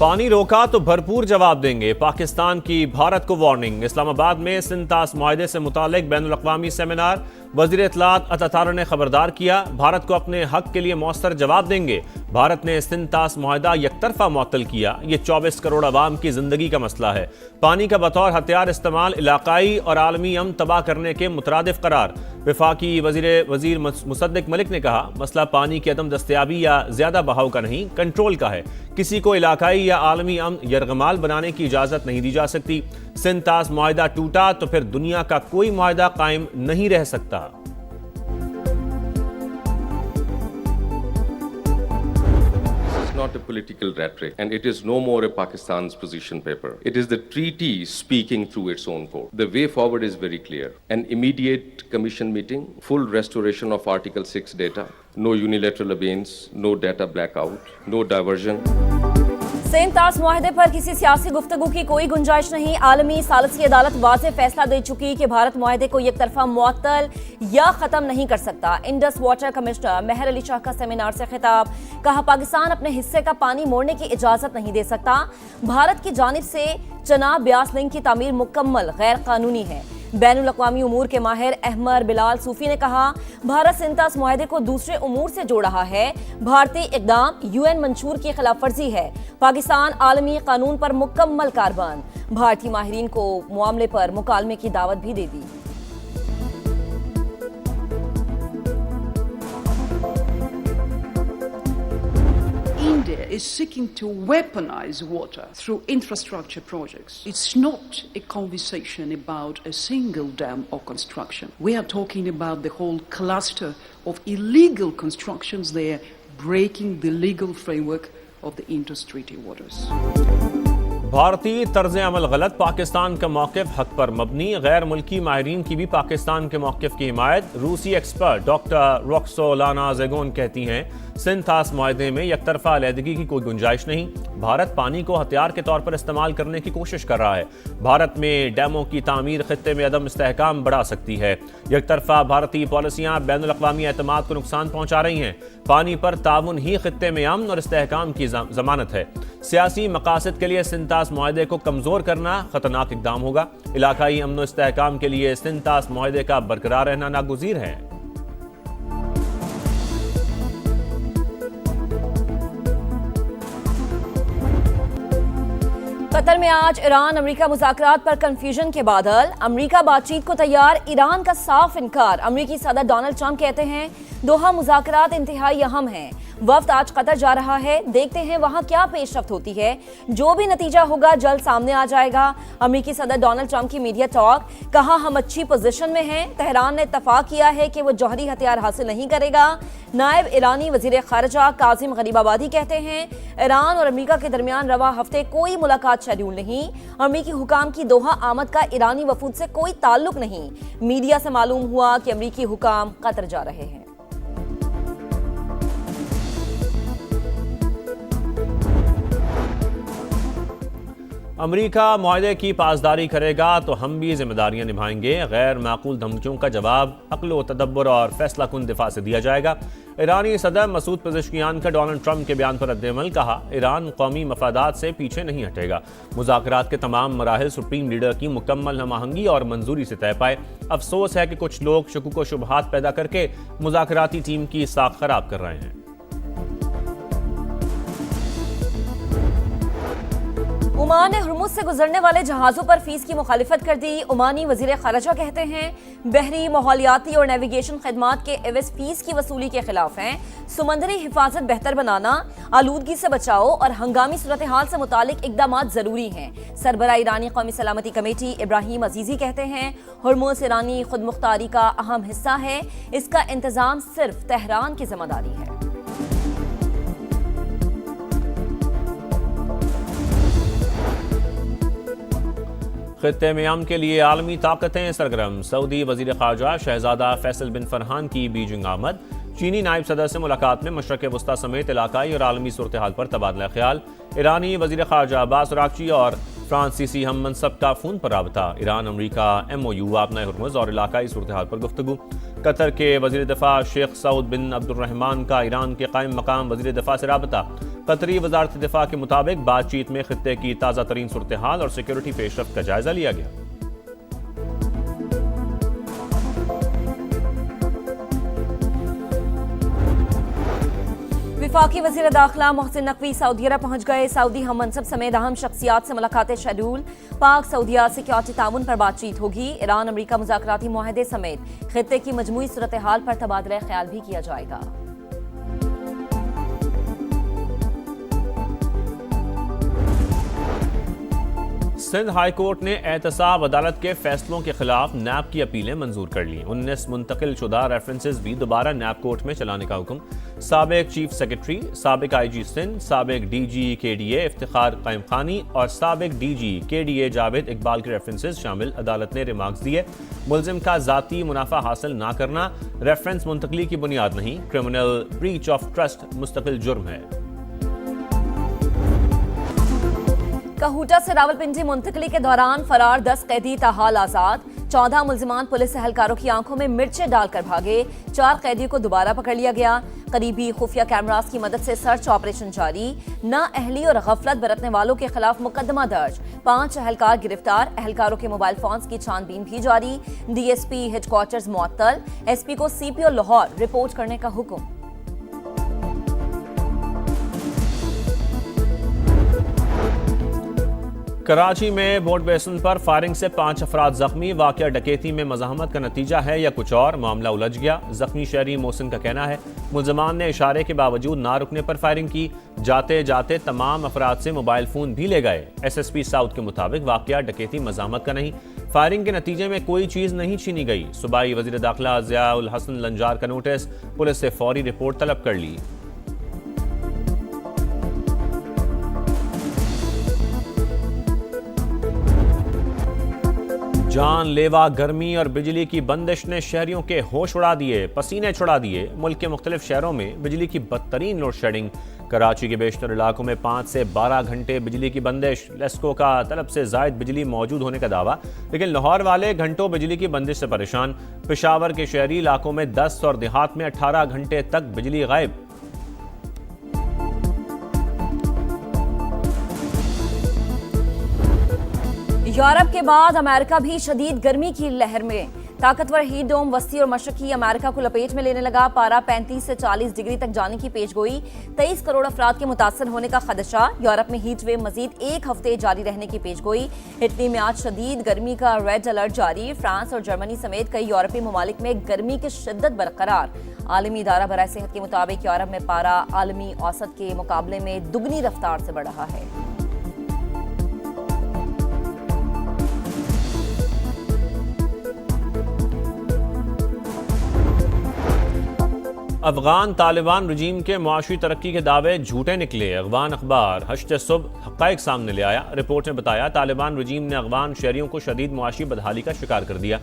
पानी रोका तो भरपूर जवाब देंगे, पाकिस्तान की भारत को वार्निंग। इस्लामाबाद में सिंतास मुआहदे से मुतालिक बैनुल-अक़वामी सेमिनार, वज़ीर इत्तलात अतातार ने खबरदार किया, भारत को अपने हक के लिए मौसर जवाब देंगे। भारत ने सिंतास मुआहदा यकतरफा मुअत्तल किया, ये 24 करोड़ अवाम की जिंदगी का मसला है। पानी का बतौर हथियार इस्तेमाल इलाकाई और आलमी अमन तबाह करने के मुतरादिफ करार। वफाकी वजीर मुसद्दिक मलिक ने कहा, मसला पानी की अदम दस्तयाबी या ज्यादा बहाव का नहीं, कंट्रोल का है। किसी को इलाकाई या आलमी अमन यरगमाल बनाने की इजाजत नहीं दी जा सकती। सिंतास मुआहदा टूटा तो फिर दुनिया का कोई मुआहदा कायम नहीं रह सकता। Not a political rhetoric, and it is no more a Pakistan's position paper. It is the treaty speaking through its own code. The way forward is very clear. An immediate commission meeting, full restoration of Article 6 data, no unilateral abeyance, no data blackout, no diversion. सिंतास मुआहदे पर किसी सियासी गुफ्तगू की कोई गुंजाइश नहीं। आलमी सालसी अदालत वाज़ेह फैसला दे चुकी कि भारत मुआहदे को एक तरफा मुअत्तल या ख़त्म नहीं कर सकता। इंडस वाटर कमिश्नर मेहर अली शाह का सेमिनार से खिताब, कहा पाकिस्तान अपने हिस्से का पानी मोड़ने की इजाज़त नहीं दे सकता। भारत की जानिब से चनाब ब्यास लिंक की तामीर मुकम्मल गैर कानूनी है। बैनुल अक़वामी उमूर के माहिर अहमद बिलाल सूफी ने कहा, भारत सिंतास मुआहदे को दूसरे उमूर से जोड़ रहा है। भारतीय इक़दाम यूएन मंशूर की खिलाफ वर्जी है। पाकिस्तान आलमी कानून पर मुकम्मल कारबंद। भारतीय माहिरीन को मामले पर मुकालमे की दावत भी दे दी। India is seeking to weaponize water through infrastructure projects. It's not a conversation about a single dam or construction. We are talking about the whole cluster of illegal constructions there, breaking the legal framework of the Indus Treaty waters. भारतीय तर्ज अमल गलत, पाकिस्तान का मौक़िफ़ हक पर मबनी। गैर मुल्की माहिरीन की भी पाकिस्तान के मौक़िफ़ की हिमायत। रूसी एक्सपर्ट डॉक्टर रोक्सोलाना ज़ेगोन कहती हैं, सिंतास मुआहदे में एकतरफा अलहदगी की कोई गुंजाइश नहीं। भारत पानी को हथियार के तौर पर इस्तेमाल करने की कोशिश कर रहा है। भारत में डैमों की तामीर खित्ते में अदम इस्तेहकाम बढ़ा सकती है। एकतरफा भारतीय पॉलिसियाँ बैनुल-अक़वामी एतमाद को नुकसान पहुँचा रही हैं। पानी पर ताउन ही खित्ते में अमन और इस्तेहकाम की जमानत है। सियासी मकासद के लिए सिंतास मुआहदे को कमज़ोर करना ख़तरनाक इक़दाम होगा। इलाकाई अमन और इस्तेहकाम के लिए सिंतास मुआहदे का बरकरार रहना नागुज़ीर है। कतर में आज ईरान अमेरिका मुज़ाकरात पर कंफ्यूजन के बादल। अमेरिका बातचीत को तैयार, ईरान का साफ इनकार। अमेरिकी सदर डोनाल्ड ट्रंप कहते हैं, दोहा मुज़ाकरात इंतहाई अहम हैं। वफ्द आज कतर जा रहा है, देखते हैं वहां क्या पेशरफ्त होती है। जो भी नतीजा होगा जल्द सामने आ जाएगा। अमेरिकी सदर डोनाल्ड ट्रंप की मीडिया टॉक, कहा हम अच्छी पोजीशन में हैं। तेहरान ने इत्तफाक किया है कि वो जौहरी हथियार हासिल नहीं करेगा। नायब ईरानी वजीर खारजा काजिम गरीबाबादी कहते हैं, ईरान और अमेरिका के दरमियान रवा हफ्ते कोई मुलाकात शेड्यूल नहीं। अमेरिकी हुकाम की दोहा आमद का ईरानी वफूद से कोई ताल्लुक नहीं। मीडिया से मालूम हुआ कि अमेरिकी हुकाम कतर जा रहे हैं। अमेरिका मुआहदे की पासदारी करेगा तो हम भी जिम्मेदारियां निभाएंगे। गैर माकूल धमकियों का जवाब अक्ल व तदब्बर और फैसला कुन दिफा से दिया जाएगा। ईरानी सदर मसूद पेज़ेश्कियान का डोनाल्ड ट्रंप के बयान पर रद्द-ए-अमल, कहा ईरान कौमी मफादात से पीछे नहीं हटेगा। मुज़ाकरात के तमाम मराहिल सुप्रीम लीडर की मुकम्मल हमआहंगी और मंजूरी से तय पाए। अफसोस है कि कुछ लोग शुकूक व शुबहात पैदा करके मुज़ाकराती टीम की साख खराब कर रहे हैं। ओमान ने हुर्मुज़ से गुजरने वाले जहाज़ों पर फीस की मुखालिफत कर दी। ओमानी वजीर खारजा कहते हैं, बहरी माहौलियाती और नेविगेशन खदमात के एवज फीस की वसूली के खिलाफ हैं। समंदरी हिफाजत बेहतर बनाना, आलूदगी से बचाओ और हंगामी सूरत हाल से मुतालिक इकदामात जरूरी हैं। सरबरा ईरानी कौमी सलामती कमेटी इब्राहिम अजीजी कहते हैं, हुर्मुज़ ईरानी खुद मुख्तारी का अहम हिस्सा है। इसका इंतजाम सिर्फ तेहरान की जिम्मेदारी है। खित्ते में अमन के लिए आलमी ताकतें सरगर्म। सऊदी वजीर खारजा शहजादा फैसल बिन फरहान की बीजिंग आमद। चीनी नायब सदर से मुलाकात में मशरक़ वस्ता समेत इलाकाई और आलमी सूरत हाल पर तबादला ख्याल। ईरानी वजीर खारजा अब्बास अरागची और फ्रांसीसी हम मनसब का फ़ोन पर राबता। ईरान अमरीका MOU आपना हुर्मुज़ और इलाकाई सूरत हाल पर गुफ्तगू। कतर के वज़ीर दिफ़ा शेख सऊद बिन अब्दुर्रहमान का ईरान के कायम मकाम वज़ीर दिफ़ा से राबता। कतरी वजारत दिफा के मुताबिक बातचीत में खित्ते की ताज़ा तरीन सूरत हाल और सिक्योरिटी पेशरफ्त का जायजा लिया गया। वफाकी वज़ीर दाखिला मोहसिन नकवी सऊदी अरब पहुंच गए। सऊदी हम मनसब समेत अहम शख्सियात से मुलाकातें शेड्यूल। पाक सऊदिया सिक्योरिटी ताउन पर बातचीत होगी। ईरान अमरीका मुज़ाकराती मुआहदे समेत खित्ते की मजमूई सूरत हाल पर तबादला ख्याल भी किया जाएगा। सिंध हाई कोर्ट ने एहतसाब अदालत के फैसलों के खिलाफ नैब की अपीलें मंजूर कर ली। 19 मुंतकिल शुदा रेफरेंसेस भी दोबारा नैब कोर्ट में चलाने का हुक्म। साबिक चीफ सेक्रेटरी, साबिक IG सिंध, साबिक DG KDA इफ्तिखार कायम खानी और साबिक DG KDA जावेद इकबाल के रेफरेंसेस शामिल। अदालत ने रिमार्क्स दिए, मुलजिम का जाती मुनाफा हासिल ना करना रेफरेंस मुंतकली की बुनियाद नहीं, क्रिमिनल ब्रीच ऑफ ट्रस्ट मुस्तकिल जुर्म है। कहूटा से रावलपिंडी मुंतकली के दौरान फरार 10 कैदी ताहाल आजाद। 14 मुल्जिमान पुलिस एहलकारों की आंखों में मिर्चें डालकर भागे। 4 कैदियों को दोबारा पकड़ लिया गया। करीबी खुफिया कैमरास की मदद से सर्च ऑपरेशन जारी। नाअहली और गफलत बरतने वालों के खिलाफ मुकदमा दर्ज। 5 एहलकार गिरफ्तार। एहलकारों के मोबाइल फोन्स की छानबीन भी जारी। DSP हेडक्वार्टर्स मुअत्तल। SP को CPO लाहौर रिपोर्ट करने का हुक्म। कराची में बोट बेसन पर फायरिंग से 5 अफराद जख्मी। वाकया डकैती में मज़ाहमत का नतीजा है या कुछ और, मामला उलझ गया। जख्मी शहरी मोहसिन का कहना है मुल्ज़िमान ने इशारे के बावजूद ना रुकने पर फायरिंग की। जाते जाते तमाम अफराद से मोबाइल फ़ोन भी ले गए। SSP साउथ के मुताबिक वाकया डकैती मज़ाहमत का नहीं, फायरिंग के नतीजे में कोई चीज़ नहीं छीनी गई। सूबाई वज़ीर दाखिला ज़ियाउल हसन लंजार का नोटिस, पुलिस से फौरी रिपोर्ट तलब कर ली। जानलेवा गर्मी और बिजली की बंदिश ने शहरियों के होश उड़ा दिए, पसीने छुड़ा दिए। मुल्क के मुख्तलिफ शहरों में बिजली की बदतरीन लोड शेडिंग। कराची के बेशतर इलाकों में 5 से 12 घंटे बिजली की बंदिश। लेस्को का तलब से जायद बिजली मौजूद होने का दावा, लेकिन लाहौर वाले घंटों बिजली की बंदिश से परेशान। पेशावर के शहरी इलाकों में 10 और देहात में 18 घंटे तक बिजली गायब। यूरोप के बाद अमेरिका भी शदीद गर्मी की लहर में। ताकतवर हीट डोम वस्ती और मशरकी अमेरिका को लपेट में लेने लगा। पारा 35 से 40 डिग्री तक जाने की पेशगोई। 23 करोड़ अफराद के मुतासर होने का खदशा। यूरोप में हीट वेव मजीद 1 हफ्ते जारी रहने की पेशगोई। इटली में आज शदीद गर्मी का रेड अलर्ट जारी। फ्रांस और जर्मनी समेत कई यूरोपीय ममालिक में गर्मी की शिद्दत बरकरार। आलमी इदारा बराए सेहत के मुताबिक यूरोप में पारा आलमी औसत के मुकाबले में दुगनी रफ्तार से बढ़ रहा है। अफगान तालिबान रजीम के मुआशी तरक्की के दावे झूठे निकले। अफगान अखबार हश्ते सुबह हक़ाइक़ सामने ले आया। रिपोर्ट में बताया तालिबान रजीम ने अफगान शहरियों को शदीद मुआशी बदहाली का शिकार कर दिया।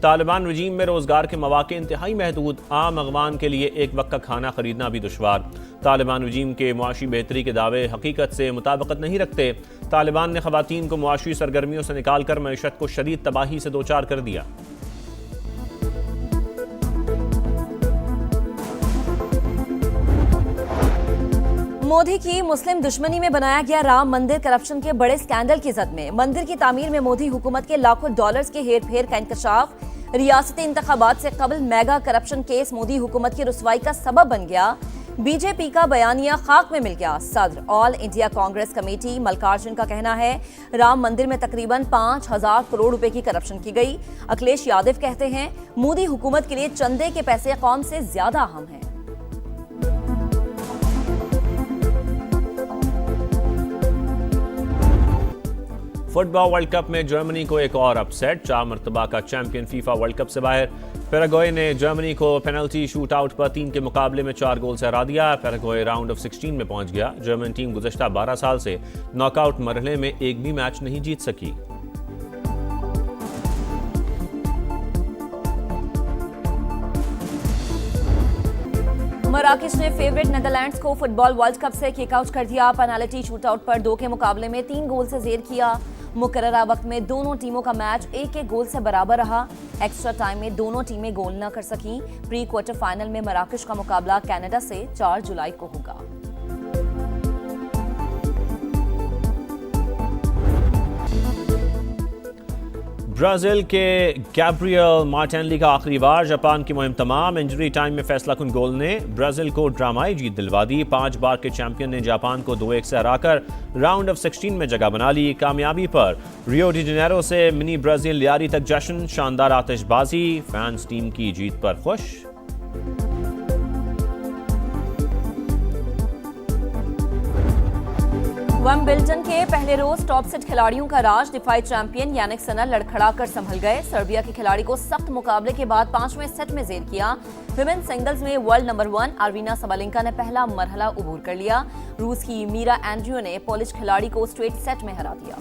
तालिबान रजीम में रोजगार के मौके इंतहाई महदूद। आम अफगान के लिए एक वक्त का खाना खरीदना भी दुश्वार। तालिबान रजीम के मुआशी बेहतरी के दावे हकीकत से मुताबिकत नहीं रखते। तालिबान ने ख़वातीन को मुआशी सरगर्मियों से निकाल कर मईशत को शदीद तबाही से दोचार कर दिया। मोदी की मुस्लिम दुश्मनी में बनाया गया राम मंदिर करप्शन के बड़े स्कैंडल की जद में। मंदिर की तामीर में मोदी हुकूमत के लाखों डॉलर्स के हेर फेर का इंकशाफ। रियासती इंतखाबात से कबल मेगा करप्शन केस मोदी हुकूमत की रुसवाई का सबब बन गया। बीजेपी का बयानिया खाक में मिल गया। सदर all India Congress committee Mallikarjun का कहना है राम मंदिर में तकरीबन 5,000 करोड़ रुपए की करप्शन की गई। अखिलेश यादव कहते हैं मोदी हुकूमत के लिए चंदे के पैसे कौम से ज्यादा अहम हैं। फुटबॉल वर्ल्ड कप में जर्मनी को एक और अपसेट। 4 मरतबा का चैंपियन फीफा वर्ल्ड कप से बाहर। पैराग्वे ने जर्मनी को पेनल्टी शूट आउट पर 3 के मुकाबले में 4 गोल से हरा दिया। पैराग्वे राउंड ऑफ 16 में पहुंच गया। जर्मन टीम गुज़श्ता 12 साल से नॉकआउट मरहले में एक भी मैच नहीं जीत सकी। मराकेश ने फेवरेट नेदरलैंड्स को फुटबॉल वर्ल्ड कप से किक आउट कर दिया। पेनल्टी शूटआउट पर 2 के मुकाबले में 3 गोल से जेर किया। मुकर्ररा वक्त में दोनों टीमों का मैच 1-1 गोल से बराबर रहा। एक्स्ट्रा टाइम में दोनों टीमें गोल न कर सकी। प्री क्वार्टर फाइनल में मराकेश का मुकाबला कनाडा से 4 जुलाई को होगा। ब्राजील के गैब्रियल मार्टिनेली का आखिरी वार, जापान की मुहिम तमाम। इंजरी टाइम में फैसला कुन गोल ने ब्राजील को ड्रामाई जीत दिलवा दी। 5 बार के चैंपियन ने जापान को 2-1 से हराकर राउंड ऑफ 16 में जगह बना ली। कामयाबी पर रियो डी जेनेरो से मिनी ब्राजील लियारी तक जश्न, शानदार आतिशबाजी, फैंस टीम की जीत पर खुश। विंबलडन के पहले रोज टॉप सेट खिलाड़ियों का राज, दिफाई चैंपियन यानिक सिनर लड़खड़ाकर संभल गए। सर्बिया के खिलाड़ी को सख्त मुकाबले के बाद 5वें सेट में जेर किया। विमेन सिंगल्स में वर्ल्ड नंबर 1 अरवीना सबलेंका ने पहला मरहला अबूर कर लिया। रूस की मीरा एंड्रियो ने पोलिश खिलाड़ी को स्ट्रेट सेट में हरा दिया।